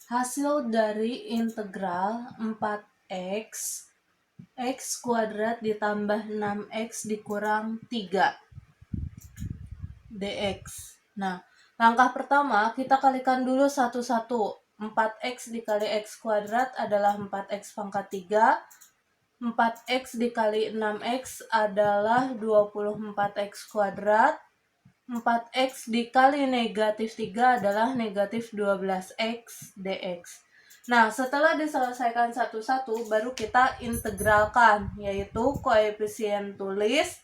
Hasil dari integral 4x x kuadrat ditambah 6x dikurang 3 dx. Nah, langkah pertama kita kalikan dulu satu-satu. 4x dikali x kuadrat adalah 4x pangkat 3. 4x dikali 6x adalah 24x kuadrat. 4x dikali negatif 3 adalah negatif 12x dx. Nah, setelah diselesaikan satu-satu, baru kita integralkan, yaitu koefisien tulis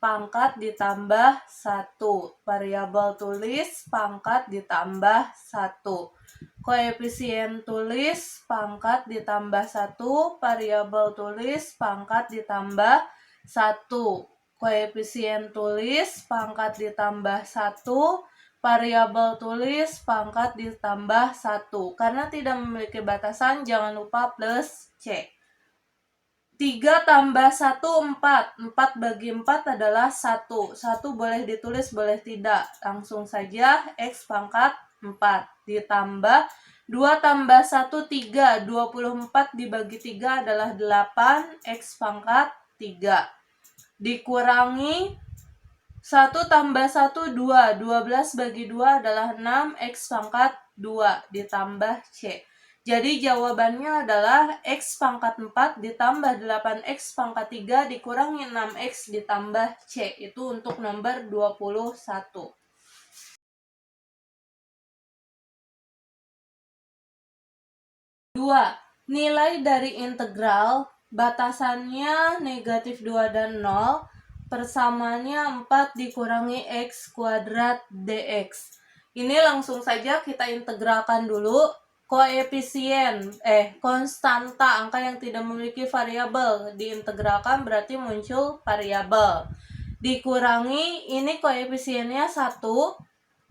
pangkat ditambah 1. Variabel tulis pangkat ditambah 1. Koefisien tulis pangkat ditambah 1. Variabel tulis pangkat ditambah 1. Koefisien tulis pangkat ditambah 1. Variabel tulis pangkat ditambah 1. Karena tidak memiliki batasan, jangan lupa plus C. 3 tambah 1, 4. 4 bagi 4 adalah 1. 1 boleh ditulis, boleh tidak. Langsung saja X pangkat 4. Ditambah 2 tambah 1, 3. 24 dibagi 3 adalah 8. X pangkat 3. Dikurangi 1 tambah 1, 2. 12 bagi 2 adalah 6. X pangkat 2 ditambah C. Jadi jawabannya adalah X pangkat 4 ditambah 8X pangkat 3 dikurangi 6X ditambah C. Itu untuk nomor 21. 2. Nilai dari integral batasannya negatif 2 dan 0. Persamaannya 4 dikurangi X kuadrat dx. Ini langsung saja kita integralkan dulu. Koefisien, konstanta, angka yang tidak memiliki variabel diintegralkan berarti muncul variabel. Dikurangi, ini koefisiennya 1,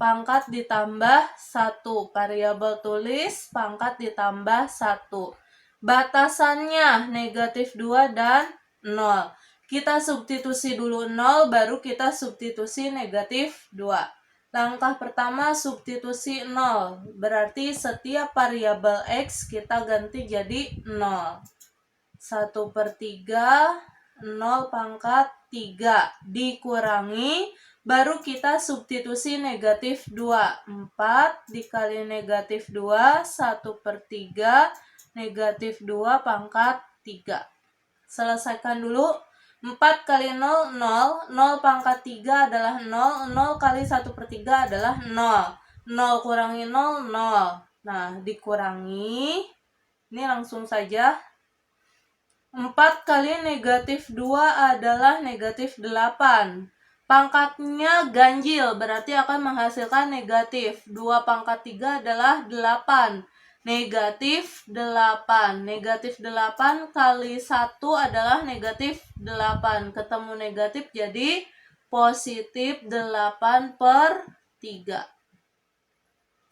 pangkat ditambah 1. Variabel tulis pangkat ditambah 1. Batasannya negatif 2 dan 0. Kita substitusi dulu 0, baru kita substitusi negatif 2. Langkah pertama substitusi 0, berarti setiap variabel X kita ganti jadi 0. 1/3, 0 pangkat 3, dikurangi, baru kita substitusi negatif 2. 4 dikali negatif 2, 1/3, negatif 2 pangkat 3. Selesaikan dulu. 4 kali 0, 0. 0 pangkat 3 adalah 0. 0 kali 1/3 adalah 0. 0 kurangi 0, 0. Nah, dikurangi. Ini langsung saja. 4 kali negatif 2 adalah negatif 8. Pangkatnya ganjil, berarti akan menghasilkan negatif. 2 pangkat 3 adalah 8. Negatif 8. Negatif 8 kali 1 adalah negatif 8. Ketemu negatif jadi positif 8/3.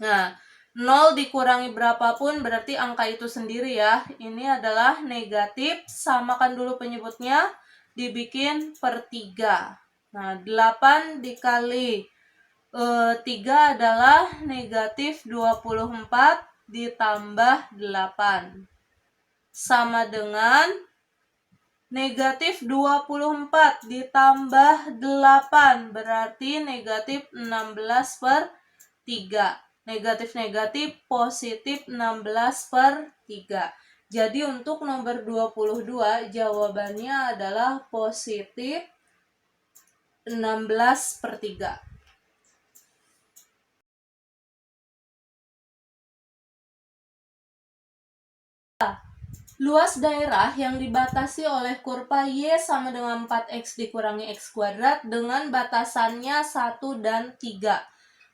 Nah, 0 dikurangi berapapun berarti angka itu sendiri ya. Ini adalah negatif, samakan dulu penyebutnya, dibikin per 3. Nah, 8 dikali 3 adalah negatif 24 ditambah 8. Sama dengan negatif 24 ditambah 8, berarti negatif 16/3. Negatif-negatif positif 16/3. Jadi untuk nomor 22 jawabannya adalah positif 16/3. Luas daerah yang dibatasi oleh kurva Y sama dengan 4X dikurangi X kuadrat dengan batasannya 1 dan 3.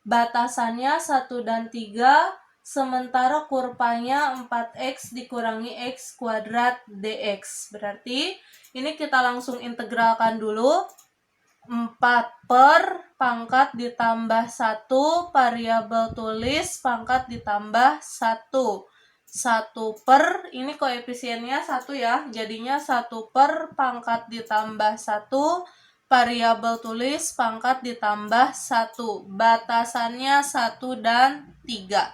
Batasannya 1 dan 3, sementara kurvanya 4X dikurangi X kuadrat dx. Berarti ini kita langsung integralkan dulu. 4 per pangkat ditambah 1, variabel tulis pangkat ditambah 1. 1 per, ini koefisiennya 1 ya, jadinya 1 per pangkat ditambah 1, variabel tulis pangkat ditambah 1. Batasannya 1 dan 3.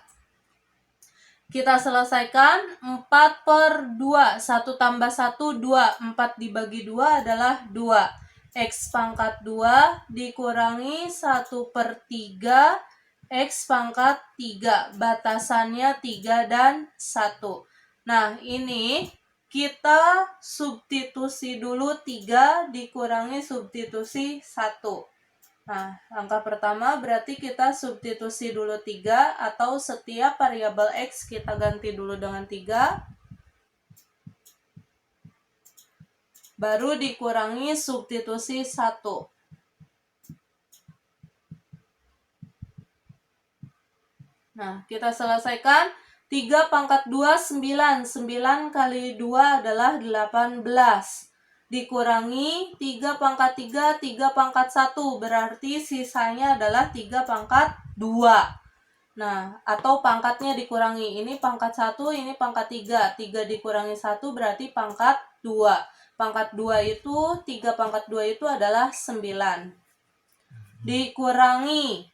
Kita selesaikan 4/2. 1 tambah 1, 2. 4 dibagi 2 adalah 2. X pangkat 2 dikurangi 1/3 X pangkat 3. Batasannya 3 dan 1. Nah, ini kita substitusi dulu 3 dikurangi substitusi 1. Nah, langkah pertama berarti kita substitusi dulu 3 atau setiap variabel X kita ganti dulu dengan 3. Baru dikurangi substitusi 1. Nah, kita selesaikan. 3 pangkat 2, 9. 9 kali 2 adalah 18. Dikurangi 3 pangkat 3, 3 pangkat 1. Berarti sisanya adalah 3 pangkat 2. Nah, atau pangkatnya dikurangi. Ini pangkat 1, ini pangkat 3. 3 dikurangi 1 berarti pangkat 2. Pangkat 2 itu, 3 pangkat 2 itu adalah 9. Dikurangi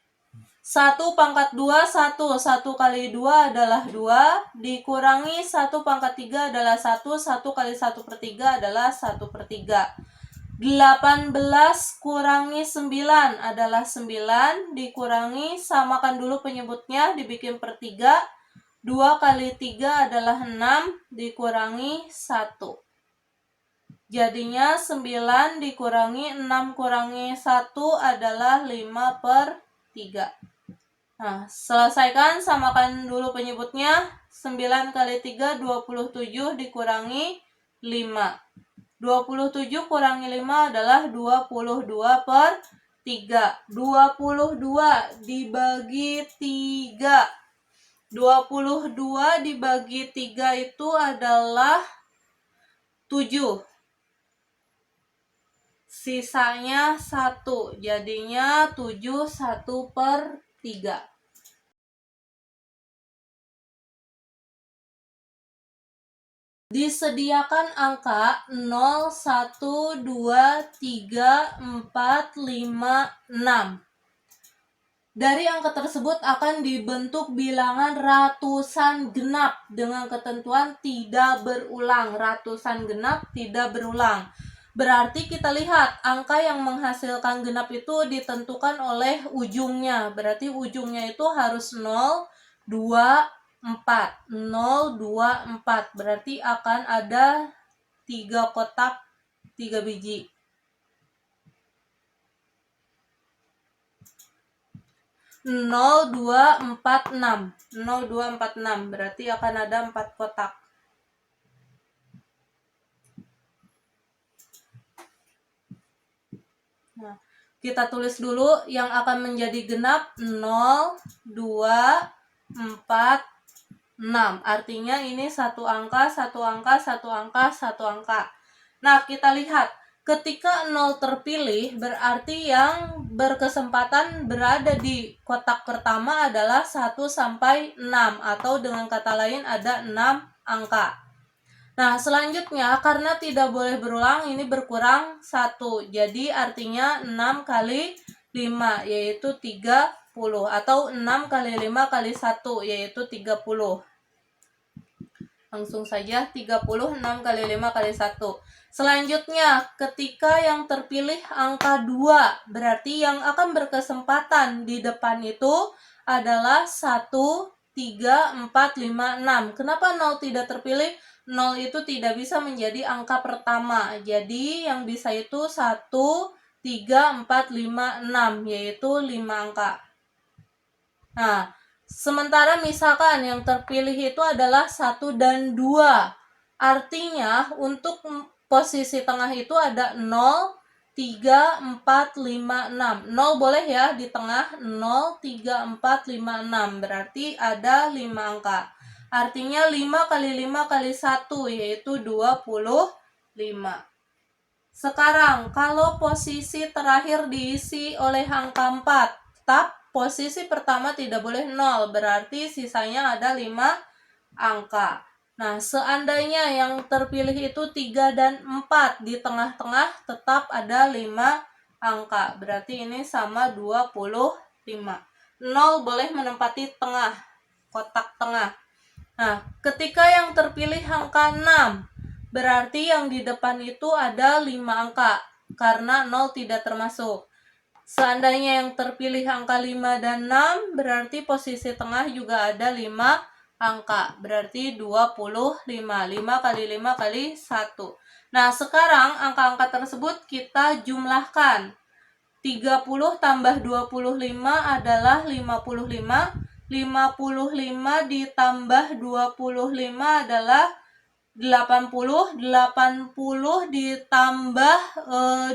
1 pangkat 2, 1. 1 kali 2 adalah 2. Dikurangi 1 pangkat 3 adalah 1. 1 kali 1/3 adalah 1/3. 18 kurangi 9 adalah 9. Dikurangi, samakan dulu penyebutnya, dibikin per 3. 2 kali 3 adalah 6. Dikurangi 1. Jadinya 9 dikurangi 6 kurangi 1 adalah 5/3. Nah, selesaikan, samakan dulu penyebutnya. 9 kali 3, 27 dikurangi 5. 27 kurangi 5 adalah 22/3. 22 dibagi 3. 22 dibagi 3 itu adalah 7. Sisanya 1. Jadinya 7 1/3. Disediakan angka 0, 1, 2, 3, 4, 5, 6. Dari angka tersebut akan dibentuk bilangan ratusan genap dengan ketentuan tidak berulang. Ratusan genap tidak berulang. Berarti kita lihat angka yang menghasilkan genap itu ditentukan oleh ujungnya. Berarti ujungnya itu harus 0, 2, 4. 0, 2, 4. Berarti akan ada 3 kotak 3 biji. 0, 2, 4, 6. 0, 2, 4, 6. Berarti akan ada 4 kotak. Nah, kita tulis dulu yang akan menjadi genap 0, 2, 4, 6. Artinya ini satu angka, satu angka, satu angka, satu angka. Nah, kita lihat ketika 0 terpilih berarti yang berkesempatan berada di kotak pertama adalah 1 sampai 6 atau dengan kata lain ada 6 angka. Nah, selanjutnya karena tidak boleh berulang ini berkurang 1. Jadi artinya 6 kali 5 yaitu 30 atau 6 kali 5 kali 1 yaitu 30. Langsung saja 36 kali 5 kali 1. Selanjutnya ketika yang terpilih angka 2 berarti yang akan berkesempatan di depan itu adalah 1, 3, 4, 5, 6. Kenapa 0 tidak terpilih? 0 itu tidak bisa menjadi angka pertama. Jadi yang bisa itu 1, 3, 4, 5, 6 yaitu 5 angka. Nah, sementara misalkan yang terpilih itu adalah 1 dan 2. Artinya untuk posisi tengah itu ada 0, 3, 4, 5, 6. 0 boleh ya di tengah, 0, 3, 4, 5, 6. Berarti ada 5 angka. Artinya 5 kali 5 kali 1 yaitu 25. Sekarang kalau posisi terakhir diisi oleh angka 4, tetap posisi pertama tidak boleh 0, berarti sisanya ada 5 angka. Nah, seandainya yang terpilih itu 3 dan 4, di tengah-tengah tetap ada 5 angka. Berarti ini sama 25. 0 boleh menempati tengah, kotak tengah. Nah, ketika yang terpilih angka 6, berarti yang di depan itu ada 5 angka, karena 0 tidak termasuk. Seandainya yang terpilih angka 5 dan 6, berarti posisi tengah juga ada 5 angka, berarti 25. 5 kali 5 kali 1. Nah, sekarang angka-angka tersebut kita jumlahkan. 30 tambah 25 adalah 55. 55 ditambah 25 adalah 80. 80 ditambah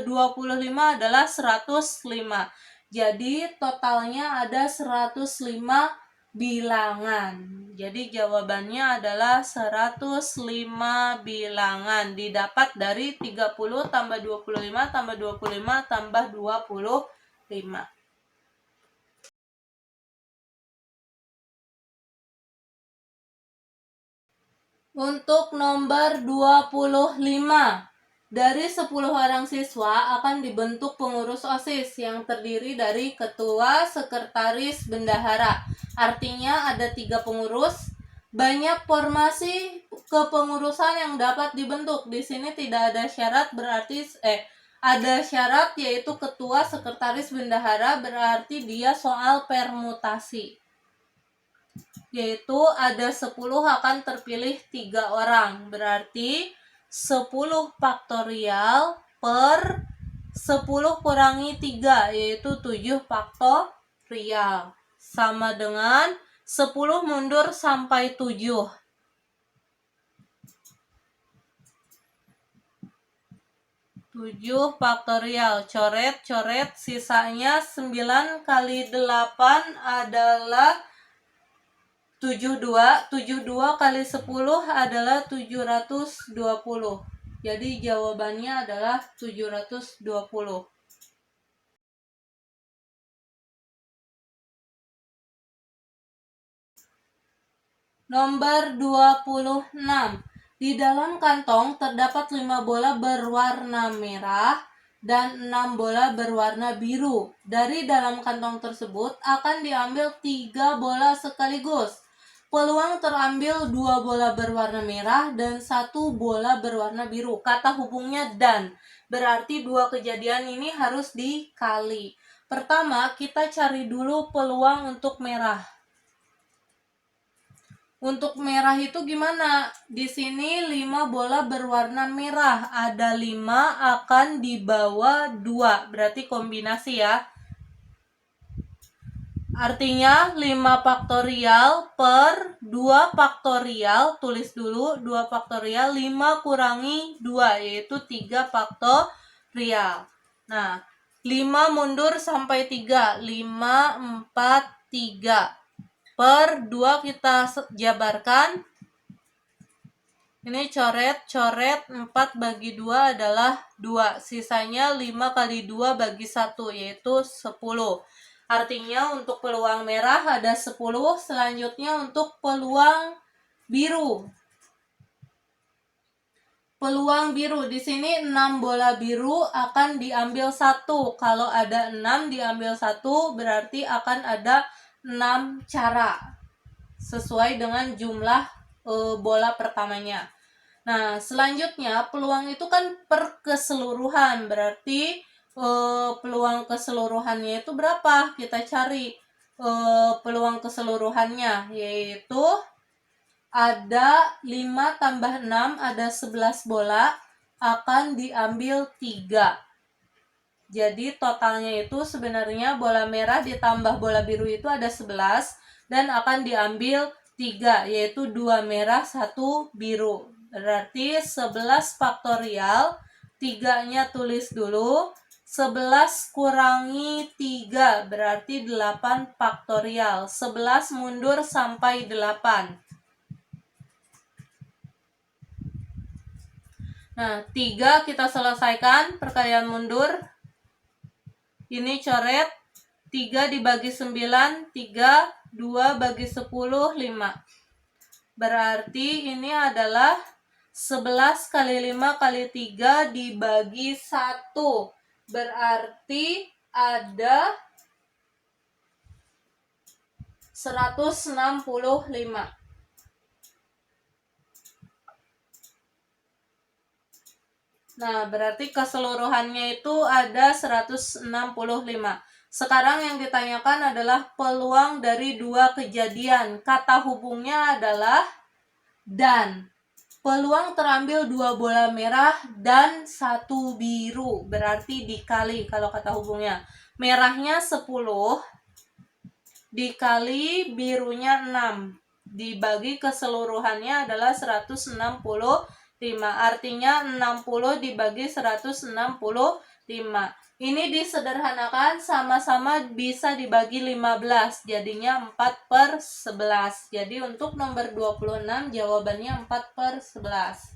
25 adalah 105. Jadi totalnya ada 105 bilangan. Jadi jawabannya adalah 105 bilangan. Didapat dari 30 tambah 25 tambah 25 tambah 25. Untuk nomor 25, dari 10 orang siswa akan dibentuk pengurus OSIS yang terdiri dari ketua, sekretaris, bendahara. Artinya ada 3 pengurus. Banyak formasi kepengurusan yang dapat dibentuk. Di sini tidak ada syarat, berarti ada syarat yaitu ketua, sekretaris, bendahara, berarti dia soal permutasi. Yaitu ada 10 akan terpilih 3 orang. Berarti 10 faktorial per 10 kurangi 3, yaitu 7 faktorial. Sama dengan 10 mundur sampai 7. 7 faktorial, coret, sisanya 9 kali 8 adalah 72. 72 kali 10 adalah 720. Jadi jawabannya adalah 720. Nomor 26. Di dalam kantong terdapat 5 bola berwarna merah dan 6 bola berwarna biru. Dari dalam kantong tersebut akan diambil 3 bola sekaligus. Peluang terambil 2 bola berwarna merah dan 1 bola berwarna biru. Kata hubungnya dan. Berarti 2 kejadian ini harus dikali. Pertama, kita cari dulu peluang untuk merah. Untuk merah itu gimana? Di sini 5 bola berwarna merah. Ada 5 akan dibawa 2. Berarti kombinasi ya. Artinya 5 faktorial per 2 faktorial. Tulis dulu 2 faktorial. 5 kurangi 2 yaitu 3 faktorial. Nah, 5 mundur sampai 3. 5, 4, 3. Per 2 kita jabarkan. Ini coret, 4 bagi 2 adalah 2. Sisanya 5 kali 2 bagi 1, yaitu 10. Artinya untuk peluang merah ada 10. Selanjutnya untuk peluang biru. Peluang biru, di sini 6 bola biru akan diambil 1. Kalau ada 6 diambil 1, berarti akan ada 6 cara. Sesuai dengan jumlah bola pertamanya. Nah, selanjutnya peluang itu kan per keseluruhan, berarti peluang keseluruhannya itu berapa? Kita cari peluang keseluruhannya, yaitu ada 5 tambah 6, ada 11 bola, akan diambil 3. Jadi totalnya itu sebenarnya bola merah ditambah bola biru itu ada 11 dan akan diambil 3, yaitu 2 merah, 1 biru. Berarti 11 faktorial, 3-nya tulis dulu. 11 kurangi 3 berarti 8 faktorial. 11 mundur sampai 8. Nah, 3 kita selesaikan perkalian mundur. Ini coret. 3 dibagi 9, 3, 2 bagi 10, 5. Berarti ini adalah 11 kali 5 kali 3 dibagi 1. Berarti ada 165. Nah, berarti keseluruhannya itu ada 165. Sekarang yang ditanyakan adalah peluang dari dua kejadian. Kata hubungnya adalah dan. Peluang terambil 2 bola merah dan 1 biru. Berarti dikali kalau kata hubungnya. Merahnya 10 dikali birunya 6. Dibagi keseluruhannya adalah 165. Artinya 60 dibagi 165. Ini disederhanakan sama-sama bisa dibagi 15. Jadinya 4/11. Jadi untuk nomor 26 jawabannya 4/11.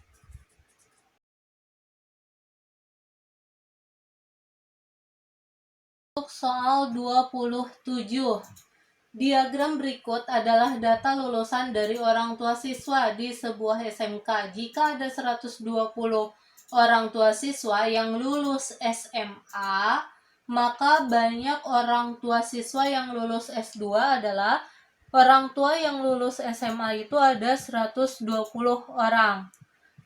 Untuk soal 27. Diagram berikut adalah data lulusan dari orang tua siswa di sebuah SMK. Jika ada 120 orang tua siswa yang lulus SMA, maka banyak orang tua siswa yang lulus S2 adalah orang tua yang lulus SMA itu ada 120 orang.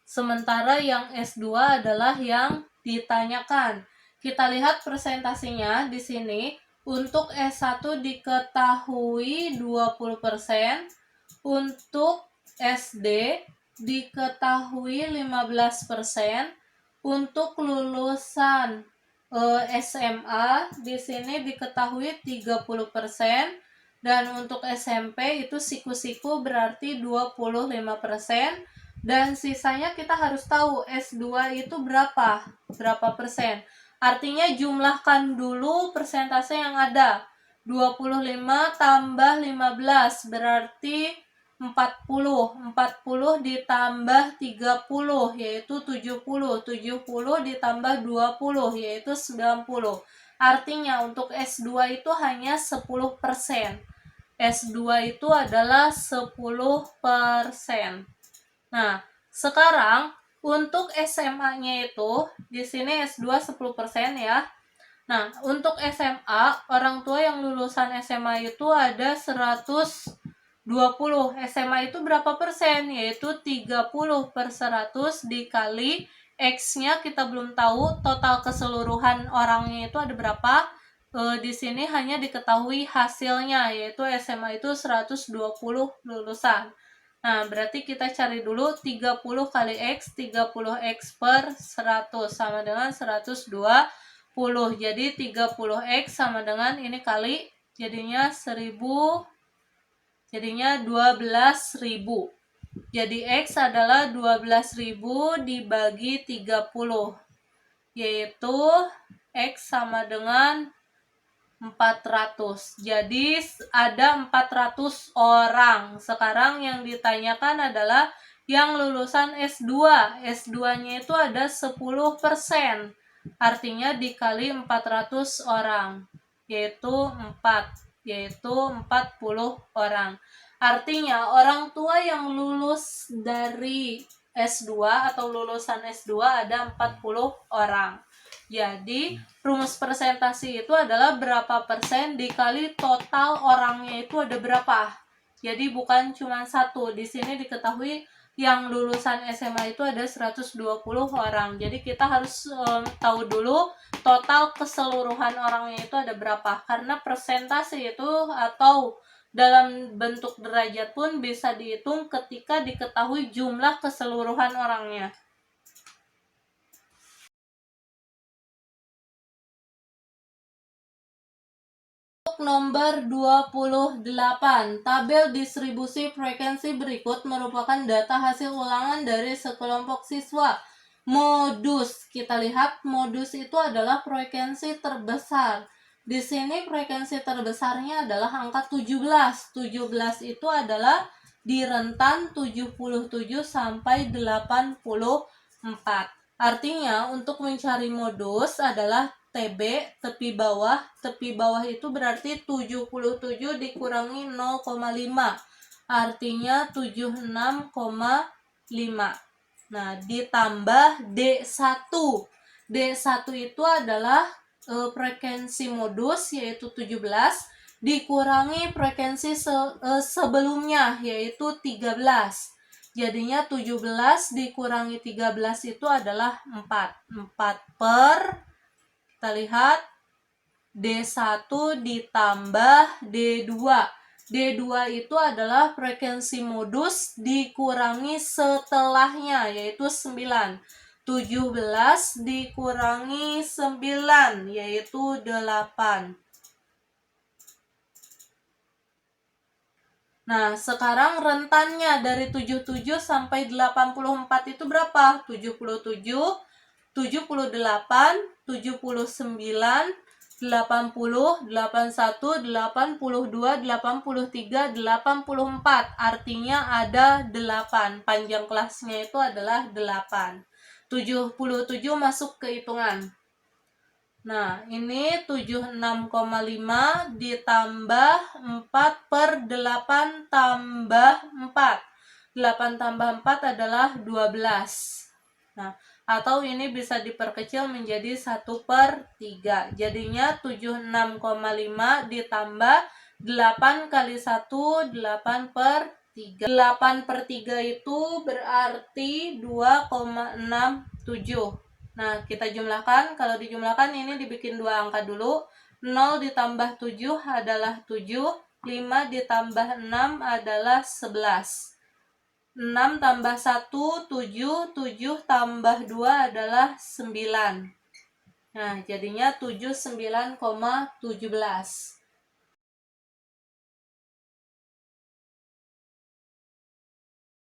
Sementara yang S2 adalah yang ditanyakan. Kita lihat presentasinya di sini. Untuk S1 diketahui 20%, untuk SD diketahui 15%, untuk lulusan SMA di sini diketahui 30%, dan untuk SMP itu siku-siku berarti 25%, dan sisanya kita harus tahu S2 itu berapa persen. Artinya jumlahkan dulu persentase yang ada. 25 tambah 15 berarti 40. 40 ditambah 30 yaitu 70. 70 ditambah 20 yaitu 90. Artinya untuk S2 itu hanya 10%. S2 itu adalah 10%. Nah, sekarang untuk SMA-nya itu di sini S2 10% ya. Nah, untuk SMA, orang tua yang lulusan SMA itu ada 120. SMA itu berapa persen? Yaitu 30/100 dikali X-nya kita belum tahu, total keseluruhan orangnya itu ada berapa. Di sini hanya diketahui hasilnya, yaitu SMA itu 120 lulusan. Nah, berarti kita cari dulu 30 kali X, 30X/100 sama dengan 120. Jadi 30X sama dengan ini kali, jadinya 1000, jadinya 12.000. Jadi X adalah 12.000 dibagi 30, yaitu X sama dengan 400. Jadi ada 400 orang. Sekarang yang ditanyakan adalah yang lulusan S2. S2-nya itu ada 10%. Artinya dikali 400 orang, yaitu 40 orang. Artinya orang tua yang lulus dari S2 atau lulusan S2 ada 40 orang. Jadi rumus presentasi itu adalah berapa persen dikali total orangnya itu ada berapa. Jadi bukan cuma satu. Di sini diketahui yang lulusan SMA itu ada 120 orang. Jadi kita harus tahu dulu total keseluruhan orangnya itu ada berapa. Karena persentase itu atau dalam bentuk derajat pun bisa dihitung ketika diketahui jumlah keseluruhan orangnya. Nomor 28. Tabel distribusi frekuensi berikut merupakan data hasil ulangan dari sekelompok siswa. Modus, kita lihat modus itu adalah frekuensi terbesar. Di sini frekuensi terbesarnya adalah angka 17. 17 itu adalah di rentan 77 sampai 84. Artinya untuk mencari modus adalah TB, tepi bawah itu berarti 77 dikurangi 0,5, artinya 76,5. Nah, ditambah D1. D1 itu adalah frekuensi modus yaitu 17 dikurangi frekuensi sebelumnya yaitu 13. Jadinya 17 dikurangi 13 itu adalah 4. 4 per, kita lihat, D1 ditambah D2. D2 itu adalah frekuensi modus dikurangi setelahnya, yaitu 9. 17 dikurangi 9, yaitu 8. Nah, sekarang rentannya dari 77 sampai 84 itu berapa? 77, 78, 79, 80, 81, 82, 83, 84. Artinya ada 8. Panjang kelasnya itu adalah 8. 77 masuk ke hitungan. Nah, ini 76,5 ditambah 4 per 8 tambah 4. 8 tambah 4 adalah 12. Nah, atau ini bisa diperkecil menjadi 1 per 3. Jadinya 76,5 ditambah 8 kali 1, 8 per 3. 8 per 3 itu berarti 2,67. Nah, kita jumlahkan. Kalau dijumlahkan ini dibikin 2 angka dulu. 0 ditambah 7 adalah 7. 5 ditambah 6 adalah 11. 6 tambah 1, 7. 7 tambah 2 adalah 9. Nah, jadinya 79,17.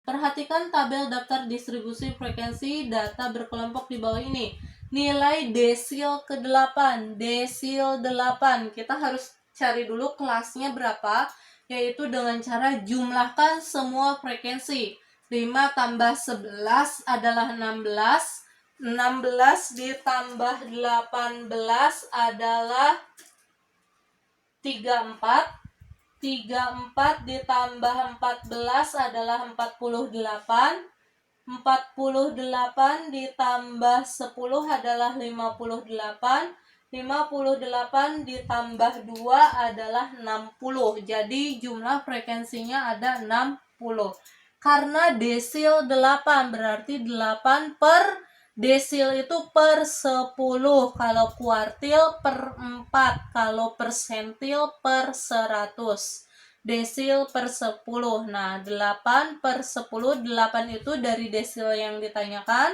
Perhatikan tabel daftar distribusi frekuensi data berkelompok di bawah ini. Nilai desil ke-8. Desil 8. Kita harus cari dulu kelasnya berapa, yaitu dengan cara jumlahkan semua frekuensi. 5 tambah 11 adalah 16. 16 ditambah 18 adalah 34. 34 ditambah 14 adalah 48. 48 ditambah 10 adalah 58. 58 ditambah 2 adalah 60. Jadi jumlah frekuensinya ada 60. Karena desil 8 berarti 8 per desil itu per 10, kalau kuartil per 4, kalau persentil per 100. Desil per 10. Nah, 8 per 10, 8 itu dari desil yang ditanyakan.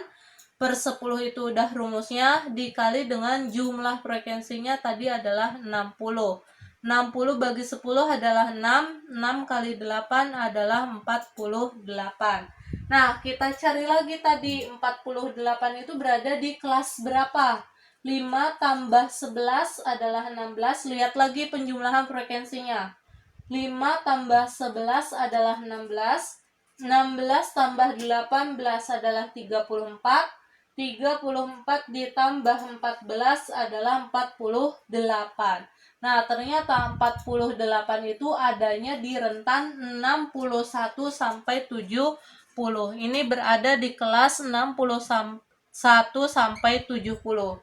Per 10 itu udah rumusnya, dikali dengan jumlah frekuensinya tadi adalah 60. 60 bagi 10 adalah 6. 6 kali 8 adalah 48. Nah, kita cari lagi tadi 48 itu berada di kelas berapa? 5 tambah 11 adalah 16. Lihat lagi penjumlahan frekuensinya. 5 tambah 11 adalah 16. 16 tambah 18 adalah 34. 34 ditambah 14 adalah 48. Nah, ternyata 48 itu adanya di rentan 61 sampai 70. Ini berada di kelas 61 sampai 70.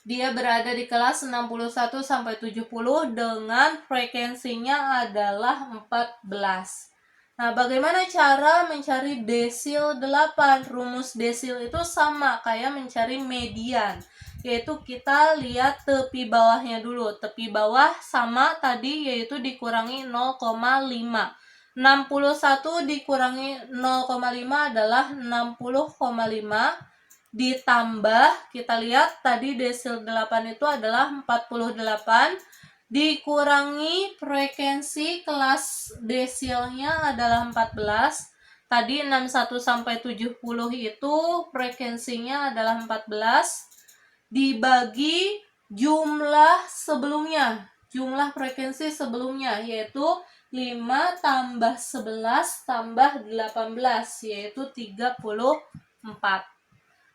Dia berada di kelas 61 sampai 70 dengan frekuensinya adalah 14. Nah, bagaimana cara mencari desil 8? Rumus desil itu sama kayak mencari median, yaitu kita lihat tepi bawahnya dulu. Tepi bawah sama tadi, yaitu dikurangi 0,5. 61 dikurangi 0,5 adalah 60,5. Ditambah, kita lihat tadi desil 8 itu adalah 48. Dikurangi frekuensi kelas desilnya adalah 14. Tadi 61 sampai 70 itu frekuensinya adalah 14. Dibagi jumlah sebelumnya, jumlah frekuensi sebelumnya, yaitu 5 tambah 11 tambah 18, yaitu 34.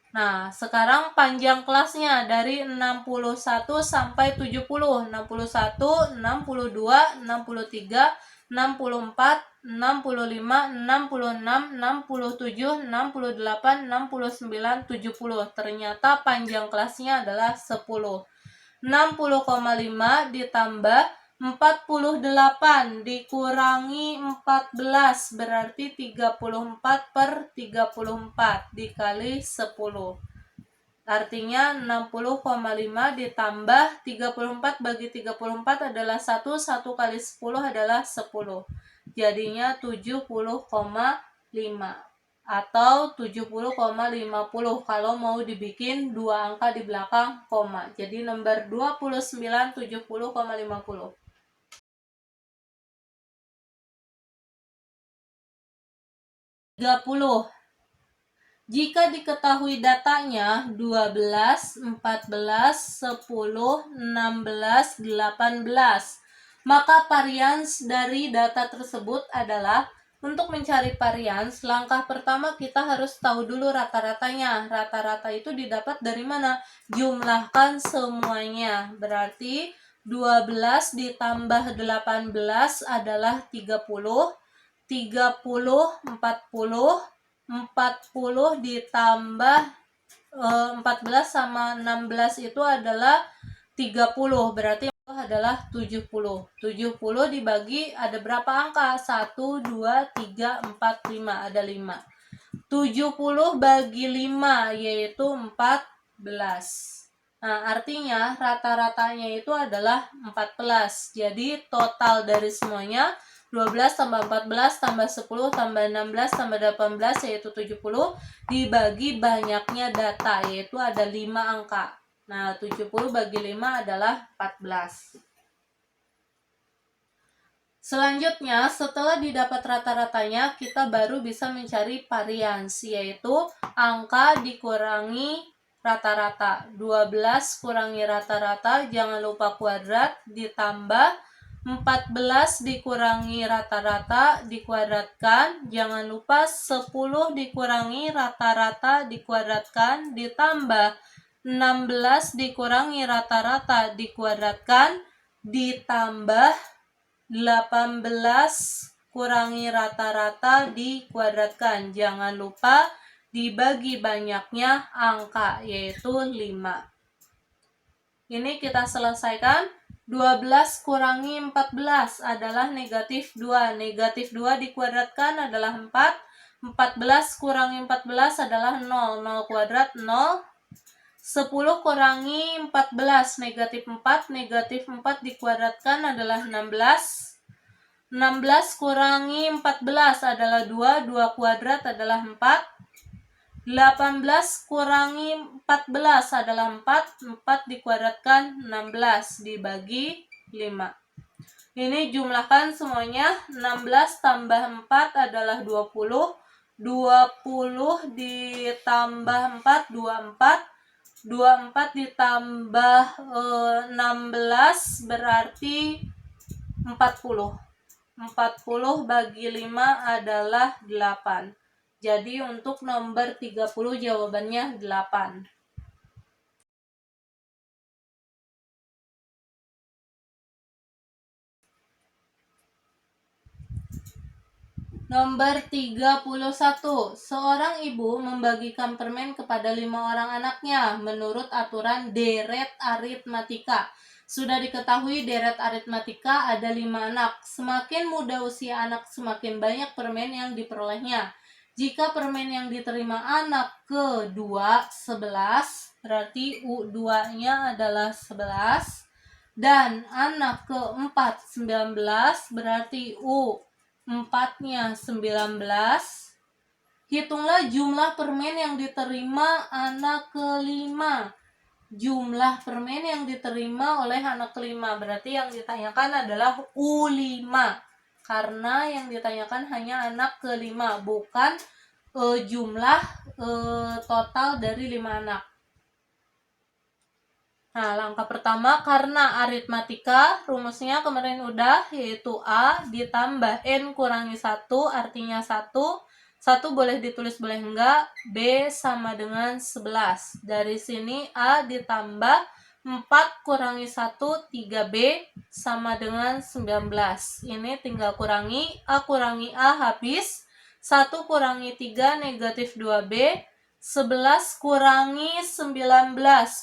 Nah, sekarang panjang kelasnya dari 61 sampai 70. 61, 62, 63, 64, 65, 66, 67, 68, 69, 70. Ternyata panjang kelasnya adalah 10. 60,5 ditambah 48 dikurangi 14 berarti 34 per 34 dikali 10. Artinya 60,5 ditambah 34 bagi 34 adalah 1, 1 kali 10 adalah 10. Jadinya 70,5 atau 70,50 kalau mau dibikin dua angka di belakang koma. Jadi nomor 29 70,50. 30. Jika diketahui datanya 12, 14, 10, 16, 18, maka varians dari data tersebut adalah untuk mencari varians, langkah pertama kita harus tahu dulu rata-ratanya. Rata-rata itu didapat dari mana? Jumlahkan semuanya. Berarti 12 ditambah 18 adalah 30. 30, 40 ditambah 14 sama 16 itu adalah 30. Berarti itu adalah 70. 70 dibagi ada berapa angka? 1, 2, 3, 4, 5. Ada 5. 70 bagi 5 yaitu 14. Nah, artinya rata-ratanya itu adalah 14. Jadi total dari semuanya 12 tambah 14 tambah 10 tambah 16 tambah 18 yaitu 70 dibagi banyaknya data yaitu ada 5 angka. Nah, 70 bagi 5 adalah 14. Selanjutnya, setelah didapat rata-ratanya, kita baru bisa mencari varians, yaitu angka dikurangi rata-rata. 12 kurangi rata-rata, jangan lupa kuadrat, ditambah 14 dikurangi rata-rata, dikuadratkan, jangan lupa 10 dikurangi rata-rata, dikuadratkan, ditambah 16 dikurangi rata-rata, dikuadratkan, ditambah 18 kurangi rata-rata dikuadratkan. Jangan lupa dibagi banyaknya angka, yaitu 5. Ini kita selesaikan. 12 kurangi 14 adalah negatif 2. Negatif 2 dikuadratkan adalah 4. 14 kurangi 14 adalah 0. 0 kuadrat 0. 10 kurangi 14 negatif 4. Negatif 4 dikuadratkan adalah 16. 16 kurangi 14 adalah 2. 2 kuadrat adalah 4. 18 kurangi 14 adalah 4. 4 dikuadratkan 16 dibagi 5. Ini jumlahkan semuanya. 16 tambah 4 adalah 20. 20 ditambah 4 24. 24 ditambah 16 berarti 40. 40 bagi 5 adalah 8. Jadi untuk nomor 30 jawabannya 8. Nomor 31. Seorang ibu membagikan permen kepada 5 orang anaknya menurut aturan deret aritmatika. Sudah diketahui deret aritmatika ada 5 anak. Semakin muda usia anak, semakin banyak permen yang diperolehnya. Jika permen yang diterima anak kedua 11, berarti U2-nya adalah 11. Dan anak keempat 19, berarti U4-nya 19. Hitunglah jumlah permen yang diterima anak kelima. Jumlah permen yang diterima oleh anak kelima. Berarti yang ditanyakan adalah U5. Karena yang ditanyakan hanya anak kelima, bukan jumlah total dari 5 anak. Nah, langkah pertama karena aritmatika, rumusnya kemarin udah, yaitu A ditambah N kurangi 1, artinya 1. 1 boleh ditulis boleh enggak, B sama dengan 11. Dari sini A ditambah 4 kurangi 1, 3B sama dengan 19. Ini tinggal kurangi, A kurangi A habis. 1 kurangi 3 negatif 2B. 11 kurangi 19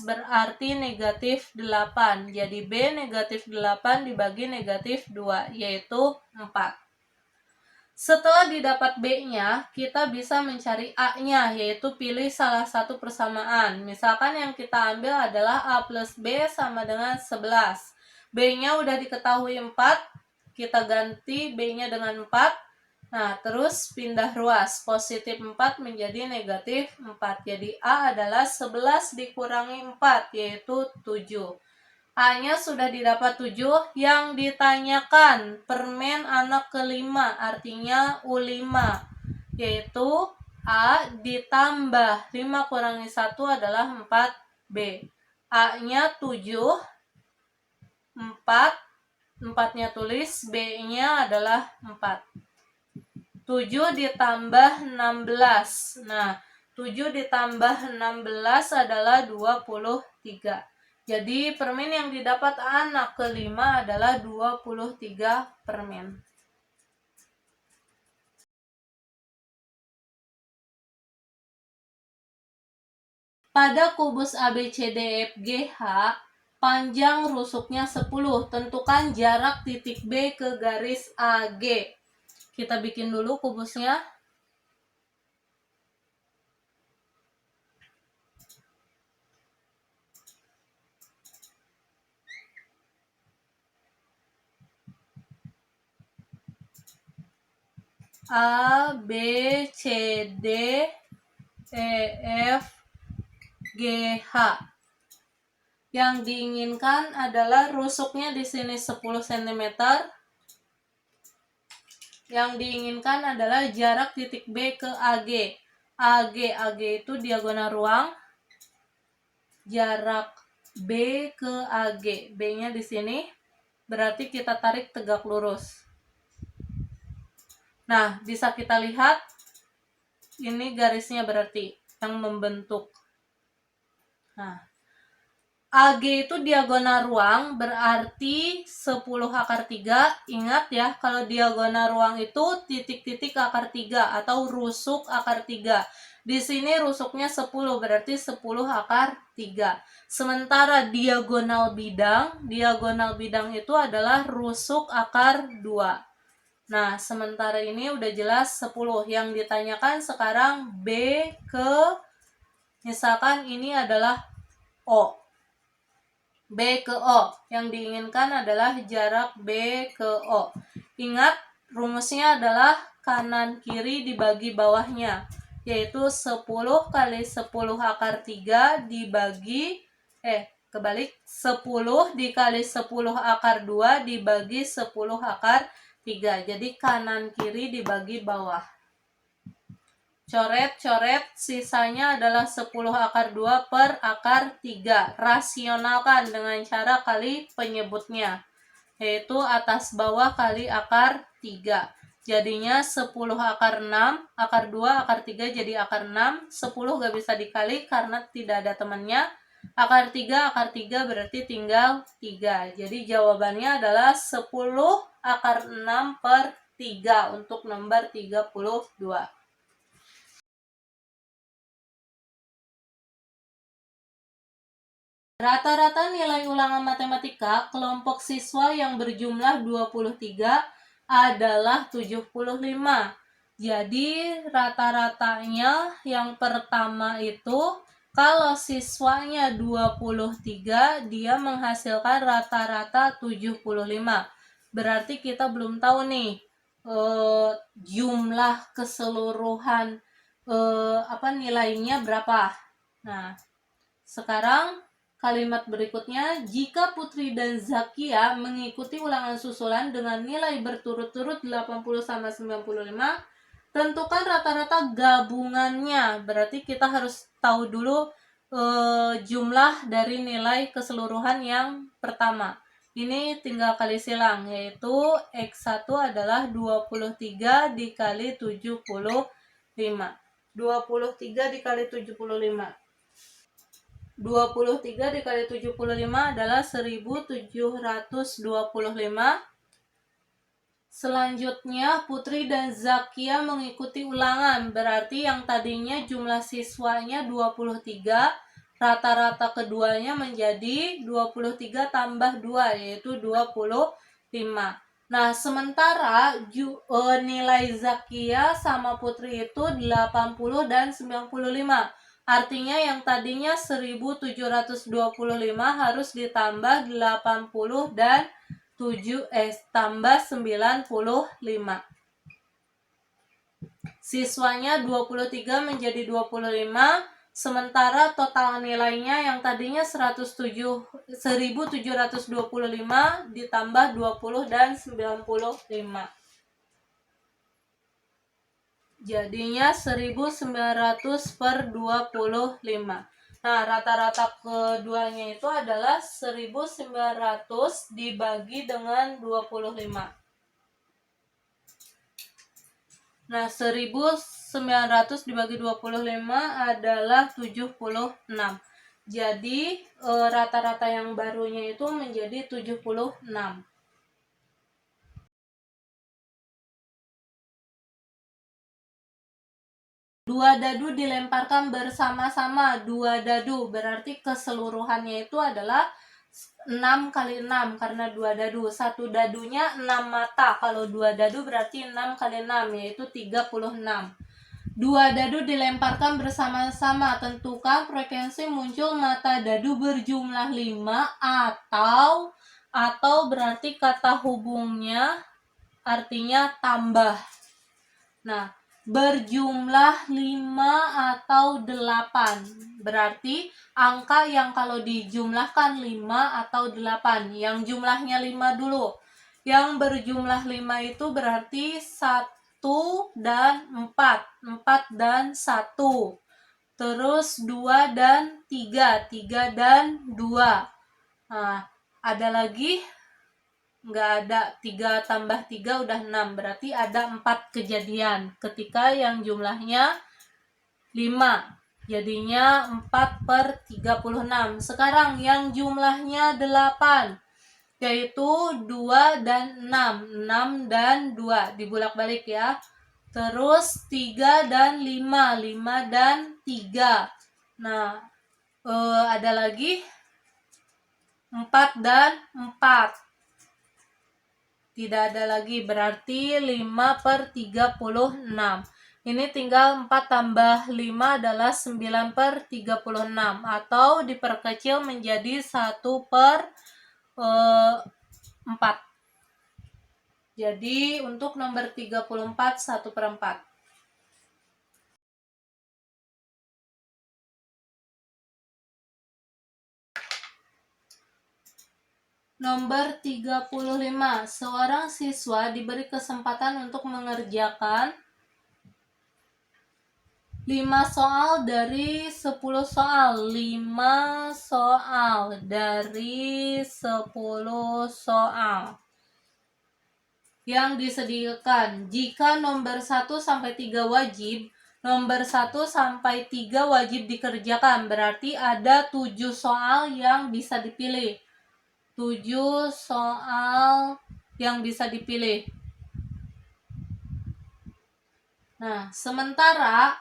berarti negatif 8. Jadi B negatif 8 dibagi negatif 2, yaitu 4. Setelah didapat B-nya, kita bisa mencari A-nya, yaitu pilih salah satu persamaan. Misalkan yang kita ambil adalah A plus B sama dengan 11. B-nya udah diketahui 4, kita ganti B-nya dengan 4. Nah, terus pindah ruas, positif 4 menjadi negatif 4. Jadi A adalah 11 dikurangi 4, yaitu 7. A-nya sudah didapat 7, yang ditanyakan permen anak kelima, artinya U5, yaitu A ditambah 5 kurangi 1 adalah 4B. A-nya 7, 4, 4-nya tulis, B-nya adalah 4. 7 ditambah 16. Nah, 7 ditambah 16 adalah 23. Jadi, permen yang didapat anak kelima adalah 23 permen. Pada kubus ABCDFGH, panjang rusuknya 10. Tentukan jarak titik B ke garis AG. Kita bikin dulu kubusnya. A, B, C, D, E, F, G, H. Yang diinginkan adalah rusuknya di sini 10 cm. Yang diinginkan adalah jarak titik B ke AG. AG itu diagonal ruang. Jarak B ke AG. B-nya di sini. Berarti kita tarik tegak lurus. Nah, bisa kita lihat ini garisnya berarti yang membentuk. Nah, AG itu diagonal ruang, berarti 10 akar 3. Ingat ya, kalau diagonal ruang itu titik-titik akar 3 atau rusuk akar 3. Di sini rusuknya 10, berarti 10 akar 3. Sementara diagonal bidang itu adalah rusuk akar 2. Nah, sementara ini udah jelas 10. Yang ditanyakan sekarang B ke, misalkan ini adalah O. B ke O. Yang diinginkan adalah jarak B ke O. Ingat, rumusnya adalah kanan kiri dibagi bawahnya, yaitu 10 kali 10 akar 3 dibagi, kebalik, 10 dikali 10 akar 2 dibagi 10 akar 3. Jadi kanan kiri dibagi bawah. Coret-coret, sisanya adalah 10 akar 2 per akar 3. Rasionalkan dengan cara kali penyebutnya, yaitu atas bawah kali akar 3. Jadinya 10 akar 6, akar 2, akar 3 jadi akar 6. 10 gak bisa dikali karena tidak ada temannya. Akar 3 berarti tinggal 3. Jadi jawabannya adalah 10 akar 6 per 3 untuk nomor 32. Rata-rata nilai ulangan matematika kelompok siswa yang berjumlah 23 adalah 75. Jadi rata-ratanya yang pertama itu, kalau siswanya 23, dia menghasilkan rata-rata 75. Berarti kita belum tahu nih jumlah keseluruhan nilainya berapa. Nah, sekarang kalimat berikutnya, jika Putri dan Zakia mengikuti ulangan susulan dengan nilai berturut-turut 80 sama 95, tentukan rata-rata gabungannya. Berarti kita harus tahu dulu jumlah dari nilai keseluruhan yang pertama. Ini tinggal kali silang, yaitu X1 adalah 23 dikali 75. 23 dikali 75. 23 dikali 75 adalah 1725. Selanjutnya, Putri dan Zakia mengikuti ulangan. Berarti yang tadinya jumlah siswanya 23, rata-rata keduanya menjadi 23 tambah 2, yaitu 25. Nah, sementara nilai Zakia sama Putri itu 80 dan 95. Artinya yang tadinya 1725 harus ditambah 80 dan tambah 95. Siswanya 23 menjadi 25, sementara total nilainya yang tadinya 1725 ditambah 20 dan 95. Jadinya 1900 per 25. Nah, rata-rata keduanya itu adalah 1900 dibagi dengan 25. Nah, 1900 dibagi 25 adalah 76. Jadi, rata-rata yang barunya itu menjadi 76. Dua dadu dilemparkan bersama-sama, 2 dadu, berarti keseluruhannya itu adalah 6 kali 6 karena 2 dadu. Satu dadunya 6 mata, kalau 2 dadu berarti 6 kali 6, yaitu 36. 2 dadu dilemparkan bersama-sama, tentukan frekuensi muncul mata dadu berjumlah 5 atau berarti kata hubungnya artinya tambah. Nah, berjumlah 5 atau 8. Berarti angka yang kalau dijumlahkan 5 atau 8. Yang jumlahnya 5 dulu. Yang berjumlah 5 itu berarti 1 dan 4. 4 dan 1. Terus 2 dan 3. 3 dan 2. Nah, ada lagi nggak ada, 3 tambah 3 udah 6, berarti ada 4 kejadian ketika yang jumlahnya 5, jadinya 4 per 36. Sekarang yang jumlahnya 8, yaitu 2 dan 6, 6 dan 2 dibulak-balik ya. Terus 3 dan 5, 5 dan 3. Nah, ada lagi 4 dan 4. Tidak ada lagi, berarti 5 per 36. Ini tinggal 4 tambah 5 adalah 9 per 36. Atau diperkecil menjadi 1 per 4. Jadi untuk nomor 34, 1 per 4. Nomor 35. Seorang siswa diberi kesempatan untuk mengerjakan 5 soal dari 10 soal. 5 soal dari 10 soal yang disediakan. Jika nomor 1 sampai 3 wajib, nomor 1 sampai 3 wajib dikerjakan. Berarti ada 7 soal yang bisa dipilih. 7 soal yang bisa dipilih. Nah, sementara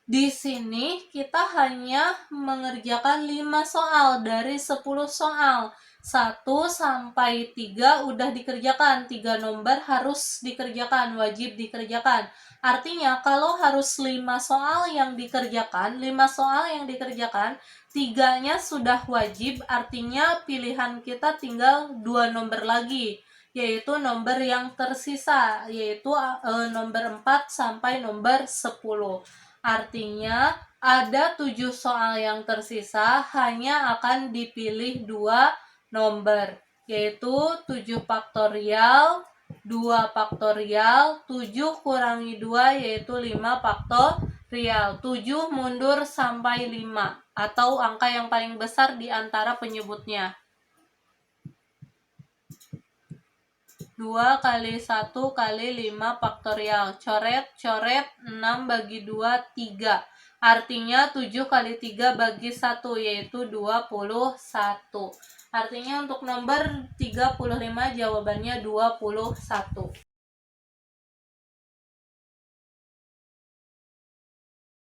di sini kita hanya mengerjakan 5 soal dari 10 soal. 1 sampai 3 udah dikerjakan, 3 nomor harus dikerjakan, wajib dikerjakan. Artinya kalau harus 5 soal yang dikerjakan, 5 soal yang dikerjakan, 3-nya sudah wajib, artinya pilihan kita tinggal 2 nomor lagi, yaitu nomor yang tersisa, yaitu nomor 4 sampai nomor 10. Artinya ada 7 soal yang tersisa, hanya akan dipilih 2 nomor, yaitu 7 faktorial, 2 faktorial, 7 kurangi 2 yaitu 5 faktorial. 7 mundur sampai 5 atau angka yang paling besar di antara penyebutnya. 2 kali 1 kali 5 faktorial. Coret, 6 bagi 2, 3. Artinya 7 kali 3 bagi 1, yaitu 21. Artinya untuk nomor 35 jawabannya 21.